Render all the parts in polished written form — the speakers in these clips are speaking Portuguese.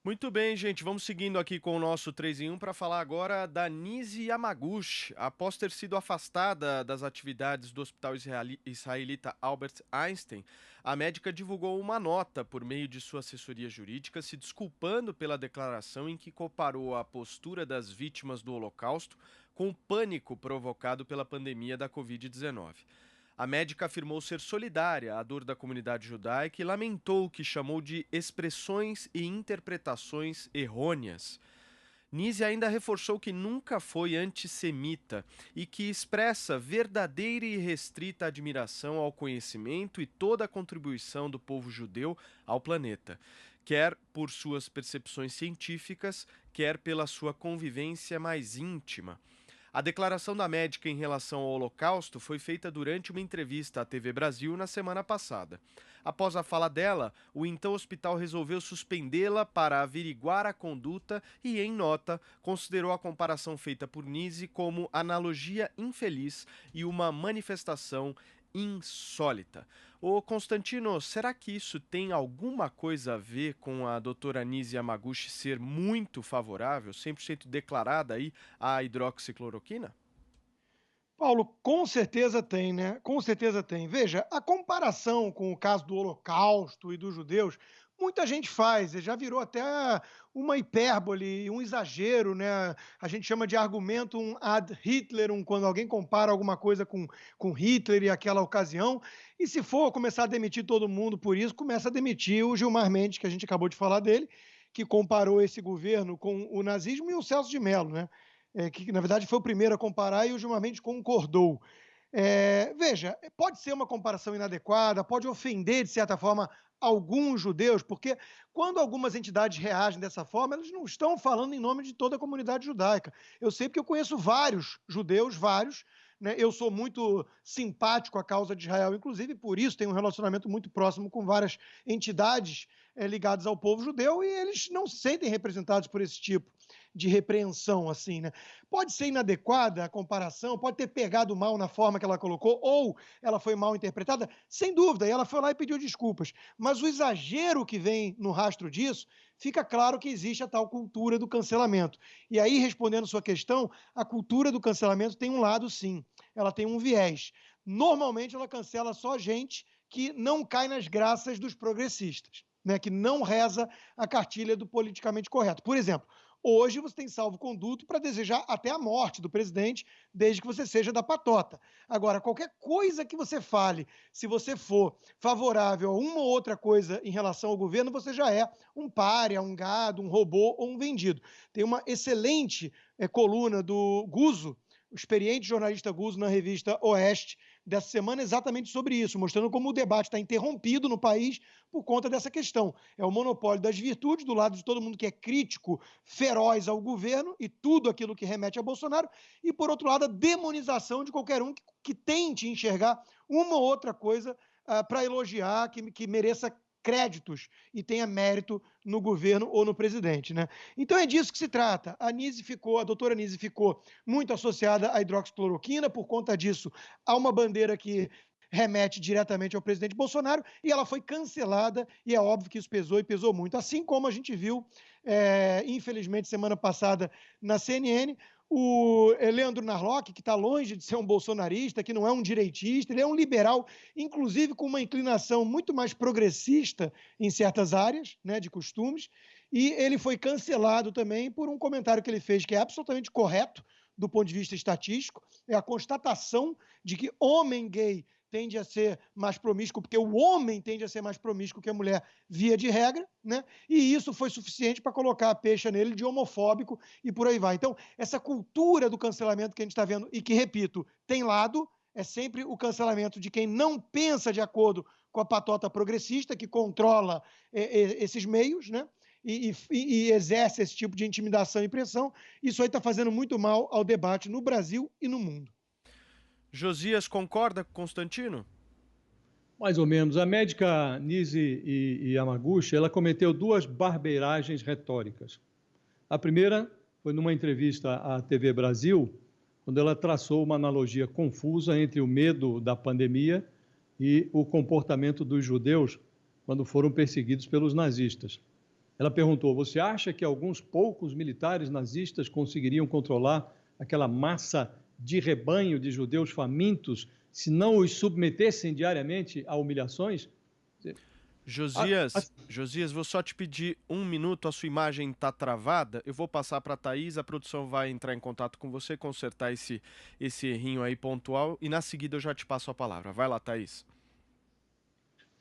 Muito bem, gente. Vamos seguindo aqui com o nosso 3 em 1 para falar agora da Nise Yamaguchi. Após ter sido afastada das atividades do Hospital Israelita Albert Einstein, a médica divulgou uma nota por meio de sua assessoria jurídica se desculpando pela declaração em que comparou a postura das vítimas do Holocausto com o pânico provocado pela pandemia da Covid-19. A médica afirmou ser solidária à dor da comunidade judaica e lamentou o que chamou de expressões e interpretações errôneas. Nise ainda reforçou que nunca foi antissemita e que expressa verdadeira e restrita admiração ao conhecimento e toda a contribuição do povo judeu ao planeta, quer por suas percepções científicas, quer pela sua convivência mais íntima. A declaração da médica em relação ao Holocausto foi feita durante uma entrevista à TV Brasil na semana passada. Após a fala dela, o então hospital resolveu suspendê-la para averiguar a conduta e, em nota, considerou a comparação feita por Nise como analogia infeliz e uma manifestação insólita. Ô Constantino, será que isso tem alguma coisa a ver com a doutora Nise Yamaguchi ser muito favorável, 100% declarada aí à hidroxicloroquina? Paulo, com certeza tem, né? Com certeza tem. Veja, a comparação com o caso do Holocausto e dos judeus, muita gente faz, e já virou até uma hipérbole, um exagero, né? A gente chama de argumentum ad Hitlerum, quando alguém compara alguma coisa com Hitler e aquela ocasião. E se for começar a demitir todo mundo por isso, começa a demitir o Gilmar Mendes, que a gente acabou de falar dele, que comparou esse governo com o nazismo, e o Celso de Mello, né? Que na verdade foi o primeiro a comparar e o Gilmar Mendes concordou. Veja, pode ser uma comparação inadequada, pode ofender, de certa forma, alguns judeus, porque quando algumas entidades reagem dessa forma, elas não estão falando em nome de toda a comunidade judaica. Eu sei porque eu conheço vários judeus, vários, né? Eu sou muito simpático à causa de Israel, inclusive por isso tenho um relacionamento muito próximo com várias entidades ligadas ao povo judeu, e eles não se sentem representados por esse tipo de repreensão, assim, né? Pode ser inadequada a comparação, pode ter pegado mal na forma que ela colocou, ou ela foi mal interpretada, sem dúvida, e ela foi lá e pediu desculpas. Mas o exagero que vem no rastro disso, fica claro que existe a tal cultura do cancelamento. E aí, respondendo sua questão, a cultura do cancelamento tem um lado, sim, ela tem um viés. Normalmente ela cancela só gente que não cai nas graças dos progressistas, né, que não reza a cartilha do politicamente correto. Por exemplo, hoje você tem salvo-conduto para desejar até a morte do presidente, desde que você seja da patota. Agora, qualquer coisa que você fale, se você for favorável a uma ou outra coisa em relação ao governo, você já é um pária, um gado, um robô ou um vendido. Tem uma excelente coluna do Guzo, o experiente jornalista Guzo, na revista Oeste, dessa semana, exatamente sobre isso, mostrando como o debate está interrompido no país por conta dessa questão. É o monopólio das virtudes, do lado de todo mundo que é crítico, feroz ao governo e tudo aquilo que remete a Bolsonaro, e, por outro lado, a demonização de qualquer um que tente enxergar uma ou outra coisa para elogiar, que mereça créditos e tenha mérito no governo ou no presidente, né? Então é disso que se trata. A doutora Nise ficou muito associada à hidroxicloroquina, por conta disso há uma bandeira que remete diretamente ao presidente Bolsonaro, e ela foi cancelada, e é óbvio que isso pesou e pesou muito. Assim como a gente viu, infelizmente, semana passada na CNN, o Leandro Narlock, que está longe de ser um bolsonarista, que não é um direitista, ele é um liberal, inclusive com uma inclinação muito mais progressista em certas áreas, né, de costumes, e ele foi cancelado também por um comentário que ele fez que é absolutamente correto do ponto de vista estatístico, é a constatação de que homem gay tende a ser mais promíscuo, porque o homem tende a ser mais promíscuo que a mulher, via de regra, né? E isso foi suficiente para colocar a pecha nele de homofóbico e por aí vai. Então, essa cultura do cancelamento que a gente está vendo, e que, repito, tem lado, é sempre o cancelamento de quem não pensa de acordo com a patota progressista, que controla esses meios, né? E exerce esse tipo de intimidação e pressão. Isso aí está fazendo muito mal ao debate no Brasil e no mundo. Josias concorda com Constantino? Mais ou menos. A médica Nise Yamaguchi, ela cometeu duas barbeiragens retóricas. A primeira foi numa entrevista à TV Brasil, quando ela traçou uma analogia confusa entre o medo da pandemia e o comportamento dos judeus quando foram perseguidos pelos nazistas. Ela perguntou: você acha que alguns poucos militares nazistas conseguiriam controlar aquela massa de rebanho de judeus famintos se não os submetessem diariamente a humilhações? Josias, vou só te pedir um minuto, a sua imagem está travada. Eu vou passar para a Thaís, a produção vai entrar em contato com você, consertar esse errinho aí pontual, e na seguida eu já te passo a palavra. Vai lá, Thaís.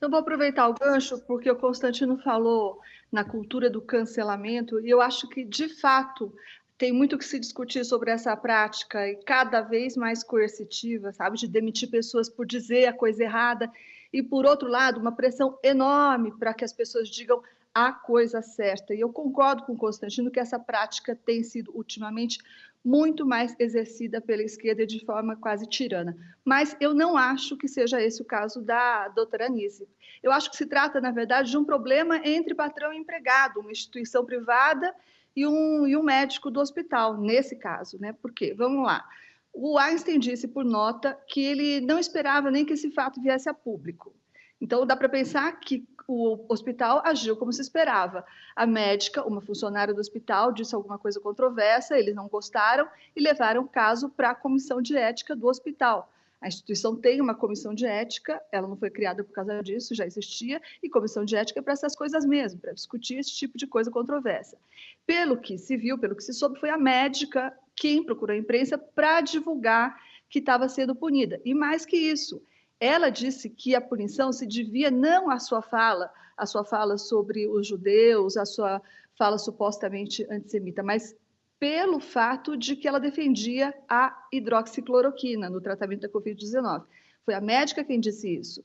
Eu vou aproveitar o gancho, porque o Constantino falou na cultura do cancelamento, e eu acho que, de fato, tem muito que se discutir sobre essa prática, e cada vez mais coercitiva, sabe, de demitir pessoas por dizer a coisa errada, e, por outro lado, uma pressão enorme para que as pessoas digam a coisa certa. E eu concordo com o Constantino que essa prática tem sido, ultimamente, muito mais exercida pela esquerda de forma quase tirana. Mas eu não acho que seja esse o caso da doutora Anise. Eu acho que se trata, na verdade, de um problema entre patrão e empregado, uma instituição privada e um médico do hospital, nesse caso, né? Por quê? Vamos lá. O Einstein disse por nota que ele não esperava nem que esse fato viesse a público. Então, dá para pensar que o hospital agiu como se esperava. A médica, uma funcionária do hospital, disse alguma coisa controversa, eles não gostaram e levaram o caso para a comissão de ética do hospital. A instituição tem uma comissão de ética, ela não foi criada por causa disso, já existia, e comissão de ética é para essas coisas mesmo, para discutir esse tipo de coisa controversa. Pelo que se viu, pelo que se soube, foi a médica quem procurou a imprensa para divulgar que estava sendo punida. E mais que isso, ela disse que a punição se devia não à sua fala sobre os judeus, a sua fala supostamente antissemita, mas pelo fato de que ela defendia a hidroxicloroquina no tratamento da Covid-19. Foi a médica quem disse isso.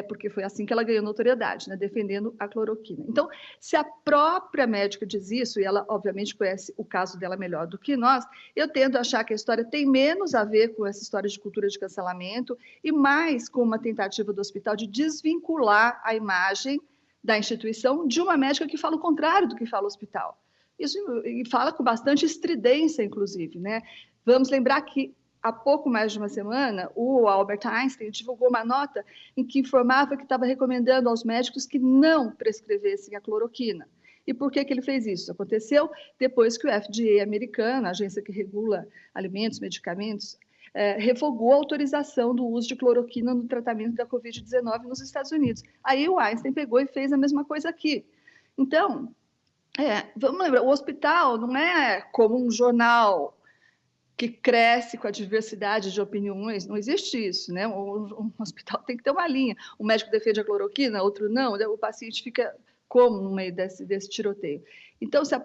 Porque foi assim que ela ganhou notoriedade, né, defendendo a cloroquina. Então, se a própria médica diz isso, e ela obviamente conhece o caso dela melhor do que nós, eu tendo a achar que a história tem menos a ver com essa história de cultura de cancelamento e mais com uma tentativa do hospital de desvincular a imagem da instituição de uma médica que fala o contrário do que fala o hospital. Isso, e fala com bastante estridência, inclusive, né? Vamos lembrar que há pouco mais de uma semana, o Albert Einstein divulgou uma nota em que informava que estava recomendando aos médicos que não prescrevessem a cloroquina. E por que ele fez isso? Aconteceu depois que o FDA americano, a agência que regula alimentos, medicamentos, revogou a autorização do uso de cloroquina no tratamento da Covid-19 nos Estados Unidos. Aí o Einstein pegou e fez a mesma coisa aqui. Então, vamos lembrar, o hospital não é como um jornal que cresce com a diversidade de opiniões, não existe isso, né? Um hospital tem que ter uma linha. Um médico defende a cloroquina, outro não, o paciente fica como no meio desse tiroteio. Então, se a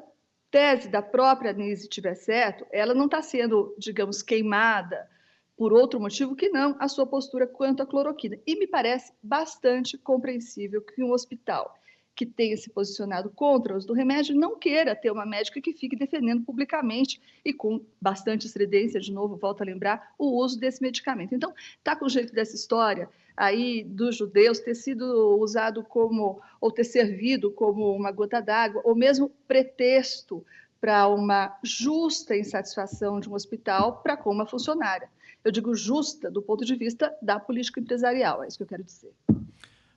tese da própria Anise estiver certo, ela não está sendo, digamos, queimada por outro motivo que não a sua postura quanto à cloroquina. E me parece bastante compreensível que um hospital que tenha se posicionado contra o uso do remédio não queira ter uma médica que fique defendendo publicamente e com bastante estridência, de novo, volto a lembrar, o uso desse medicamento. Então, está com jeito dessa história aí dos judeus ter sido usado como, ou ter servido como uma gota d'água, ou mesmo pretexto para uma justa insatisfação de um hospital para com uma funcionária. Eu digo justa do ponto de vista da política empresarial, é isso que eu quero dizer.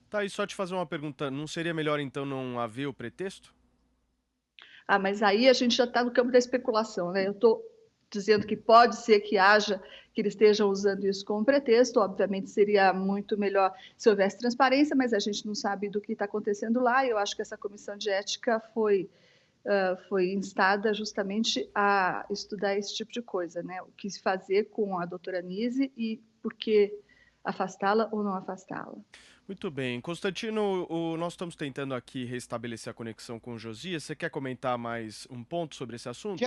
Tá, e só te fazer uma pergunta, não seria melhor então não haver o pretexto? Mas aí a gente já está no campo da especulação, né? Eu estou dizendo que pode ser que haja, que eles estejam usando isso como pretexto, obviamente seria muito melhor se houvesse transparência, mas a gente não sabe do que está acontecendo lá, e eu acho que essa comissão de ética foi instada justamente a estudar esse tipo de coisa, né? O que se fazer com a doutora Anise e por que afastá-la ou não afastá-la. Muito bem. Constantino, nós estamos tentando aqui restabelecer a conexão com o Josias. Você quer comentar mais um ponto sobre esse assunto?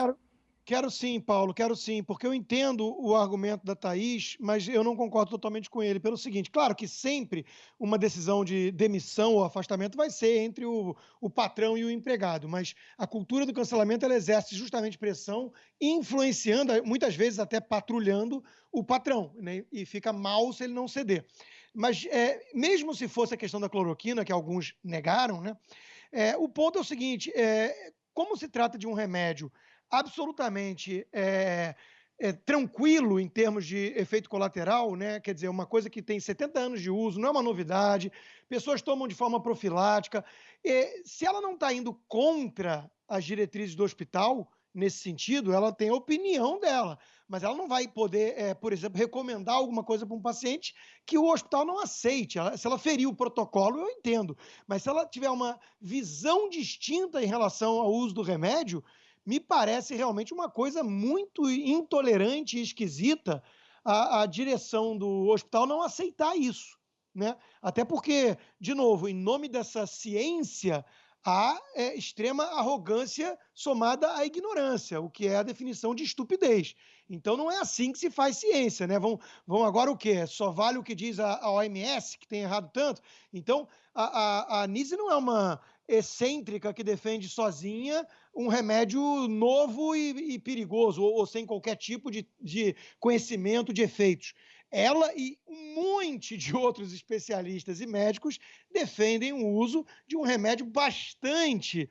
Quero sim, Paulo, quero sim, porque eu entendo o argumento da Thaís, mas eu não concordo totalmente com ele. Pelo seguinte, claro que sempre uma decisão de demissão ou afastamento vai ser entre o patrão e o empregado, mas a cultura do cancelamento ela exerce justamente pressão, influenciando, muitas vezes até patrulhando o patrão, né? E fica mal se ele não ceder. Mas mesmo se fosse a questão da cloroquina, que alguns negaram, né? O ponto é o seguinte, como se trata de um remédio absolutamente tranquilo em termos de efeito colateral, né? Quer dizer, uma coisa que tem 70 anos de uso, não é uma novidade, pessoas tomam de forma profilática. Se ela não está indo contra as diretrizes do hospital, nesse sentido, ela tem a opinião dela, mas ela não vai poder, por exemplo, recomendar alguma coisa para um paciente que o hospital não aceite. Se ela ferir o protocolo, eu entendo, mas se ela tiver uma visão distinta em relação ao uso do remédio, me parece realmente uma coisa muito intolerante e esquisita a direção do hospital não aceitar isso, né? Até porque, de novo, em nome dessa ciência, há extrema arrogância somada à ignorância, o que é a definição de estupidez. Então, não é assim que se faz ciência, né? Vão agora o quê? Só vale o que diz a OMS, que tem errado tanto? Então, a Nise não é uma excêntrica que defende sozinha um remédio novo e perigoso, ou sem qualquer tipo de conhecimento de efeitos. Ela e um monte de outros especialistas e médicos defendem o uso de um remédio bastante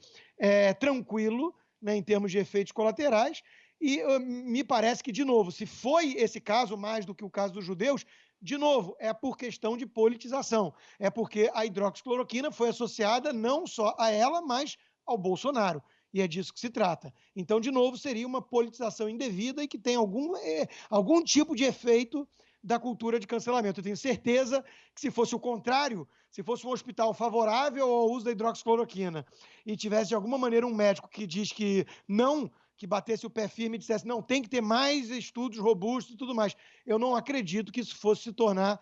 tranquilo, né, em termos de efeitos colaterais, e me parece que, de novo, se foi esse caso mais do que o caso dos judeus, de novo, é por questão de politização, é porque a hidroxicloroquina foi associada não só a ela, mas ao Bolsonaro. E é disso que se trata. Então, de novo, seria uma politização indevida e que tem algum tipo de efeito da cultura de cancelamento. Eu tenho certeza que se fosse o contrário, se fosse um hospital favorável ao uso da hidroxicloroquina e tivesse de alguma maneira um médico que diz que não, que batesse o pé firme e dissesse não, tem que ter mais estudos robustos e tudo mais, eu não acredito que isso fosse se tornar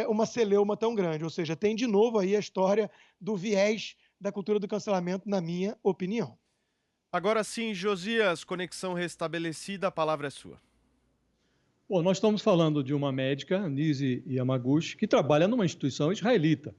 uma celeuma tão grande. Ou seja, tem de novo aí a história do viés da cultura do cancelamento, na minha opinião. Agora sim, Josias, conexão restabelecida, a palavra é sua. Bom, nós estamos falando de uma médica, Nise Yamaguchi, que trabalha numa instituição israelita.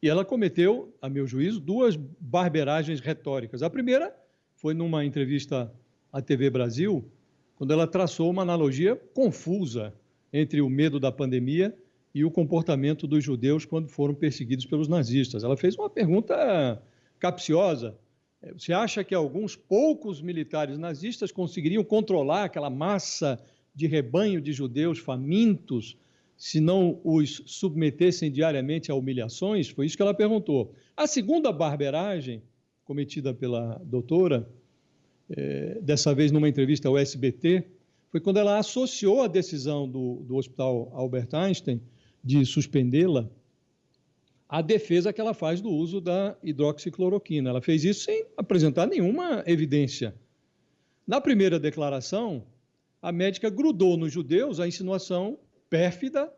E ela cometeu, a meu juízo, duas barberagens retóricas. A primeira foi numa entrevista à TV Brasil, quando ela traçou uma analogia confusa entre o medo da pandemia e o comportamento dos judeus quando foram perseguidos pelos nazistas. Ela fez uma pergunta capciosa. Você acha que alguns poucos militares nazistas conseguiriam controlar aquela massa de rebanho de judeus famintos se não os submetessem diariamente a humilhações? Foi isso que ela perguntou. A segunda barberagem cometida pela doutora, dessa vez numa entrevista ao SBT, foi quando ela associou a decisão do Hospital Albert Einstein de suspendê-la à defesa que ela faz do uso da hidroxicloroquina. Ela fez isso sem apresentar nenhuma evidência. Na primeira declaração, a médica grudou nos judeus a insinuação pérfida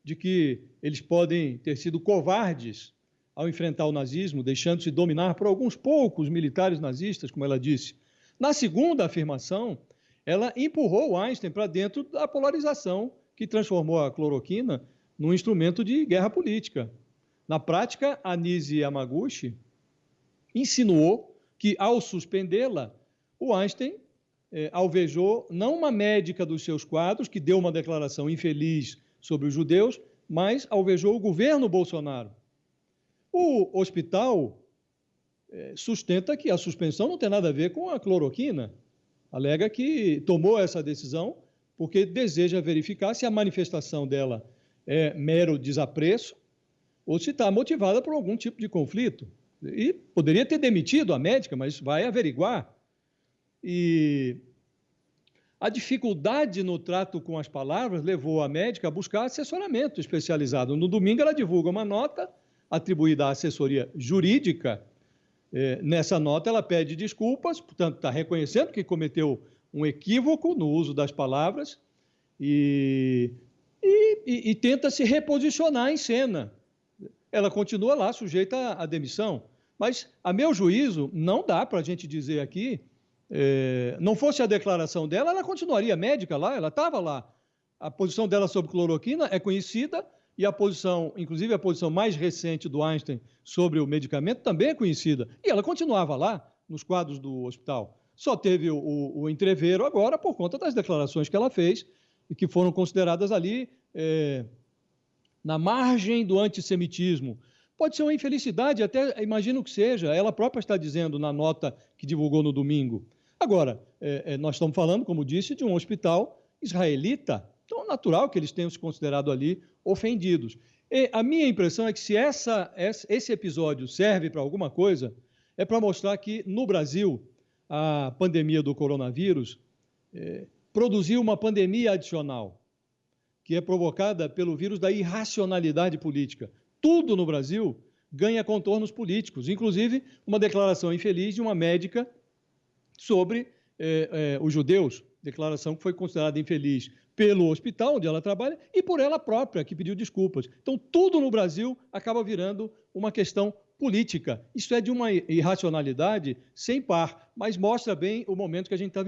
de que eles podem ter sido covardes ao enfrentar o nazismo, deixando-se dominar por alguns poucos militares nazistas, como ela disse. Na segunda afirmação, ela empurrou o Einstein para dentro da polarização que transformou a cloroquina num instrumento de guerra política. Na prática, a Nise Yamaguchi insinuou que, ao suspendê-la, o Einstein alvejou não uma médica dos seus quadros, que deu uma declaração infeliz sobre os judeus, mas alvejou o governo Bolsonaro. O hospital sustenta que a suspensão não tem nada a ver com a cloroquina. Alega que tomou essa decisão porque deseja verificar se a manifestação dela é mero desapreço ou se está motivada por algum tipo de conflito. E poderia ter demitido a médica, mas vai averiguar. E a dificuldade no trato com as palavras levou a médica a buscar assessoramento especializado. No domingo, ela divulga uma nota atribuída à assessoria jurídica. Nessa nota, ela pede desculpas, portanto, está reconhecendo que cometeu um equívoco no uso das palavras e tenta se reposicionar em cena. Ela continua lá sujeita à demissão. Mas, a meu juízo, não dá para a gente dizer aqui, não fosse a declaração dela, ela continuaria médica lá, ela estava lá. A posição dela sobre cloroquina é conhecida e a posição, inclusive a posição mais recente do Einstein sobre o medicamento também é conhecida. E ela continuava lá, nos quadros do hospital. Só teve o entrevero agora por conta das declarações que ela fez e que foram consideradas ali na margem do antissemitismo. Pode ser uma infelicidade, até imagino que seja. Ela própria está dizendo na nota que divulgou no domingo. Agora, nós estamos falando, como disse, de um hospital israelita, então é natural que eles tenham se considerado ali ofendidos. E a minha impressão é que se esse episódio serve para alguma coisa, é para mostrar que, no Brasil, a pandemia do coronavírus produziu uma pandemia adicional, que é provocada pelo vírus da irracionalidade política. Tudo no Brasil ganha contornos políticos, inclusive uma declaração infeliz de uma médica sobre os judeus, declaração que foi considerada infeliz pelo hospital onde ela trabalha e por ela própria, que pediu desculpas. Então, tudo no Brasil acaba virando uma questão política. Isso é de uma irracionalidade sem par, mas mostra bem o momento que a gente está vivendo.